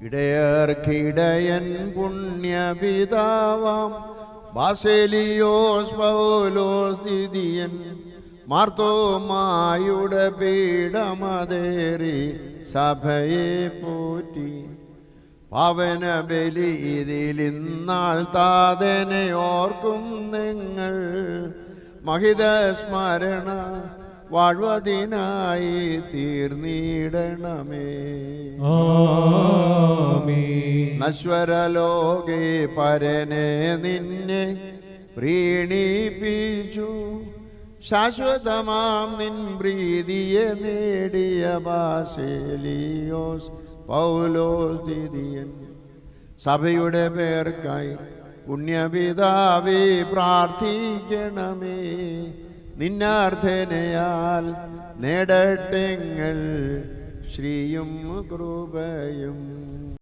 ഇടയർക്കിടയൻ പുണ്യപിതാവാം ബാസേലിയോസ് പൗലോസ് ദിദിയൻ മാർത്തോമായുടെ പീഠമതേറി സഭയെ പോറ്റി പവന ബലി ഇതിലിന്നാൾ താതനെ ഓർക്കും നിങ്ങൾ മഹിത സ്മരണ വാഴ്വതിനായി തീർന്നിടണമേ. നശ്വരലോകെ പരനെ നിന്നെ പ്രീണിപ്പിച്ചു ശാശ്വതമാം നിൻ പ്രീതിയെ നേടിയ ബാസേലിയോസ് പൗലോസ് ദിദിയൻ സഭയുടെ പേർക്കായി പുണ്യപിതാവേ പ്രാർത്ഥിക്കണമേ. നിന്നാർത്ഥനയാൽ നേടട്ടെങ്ങൾ ശ്രീയും കൃപയും.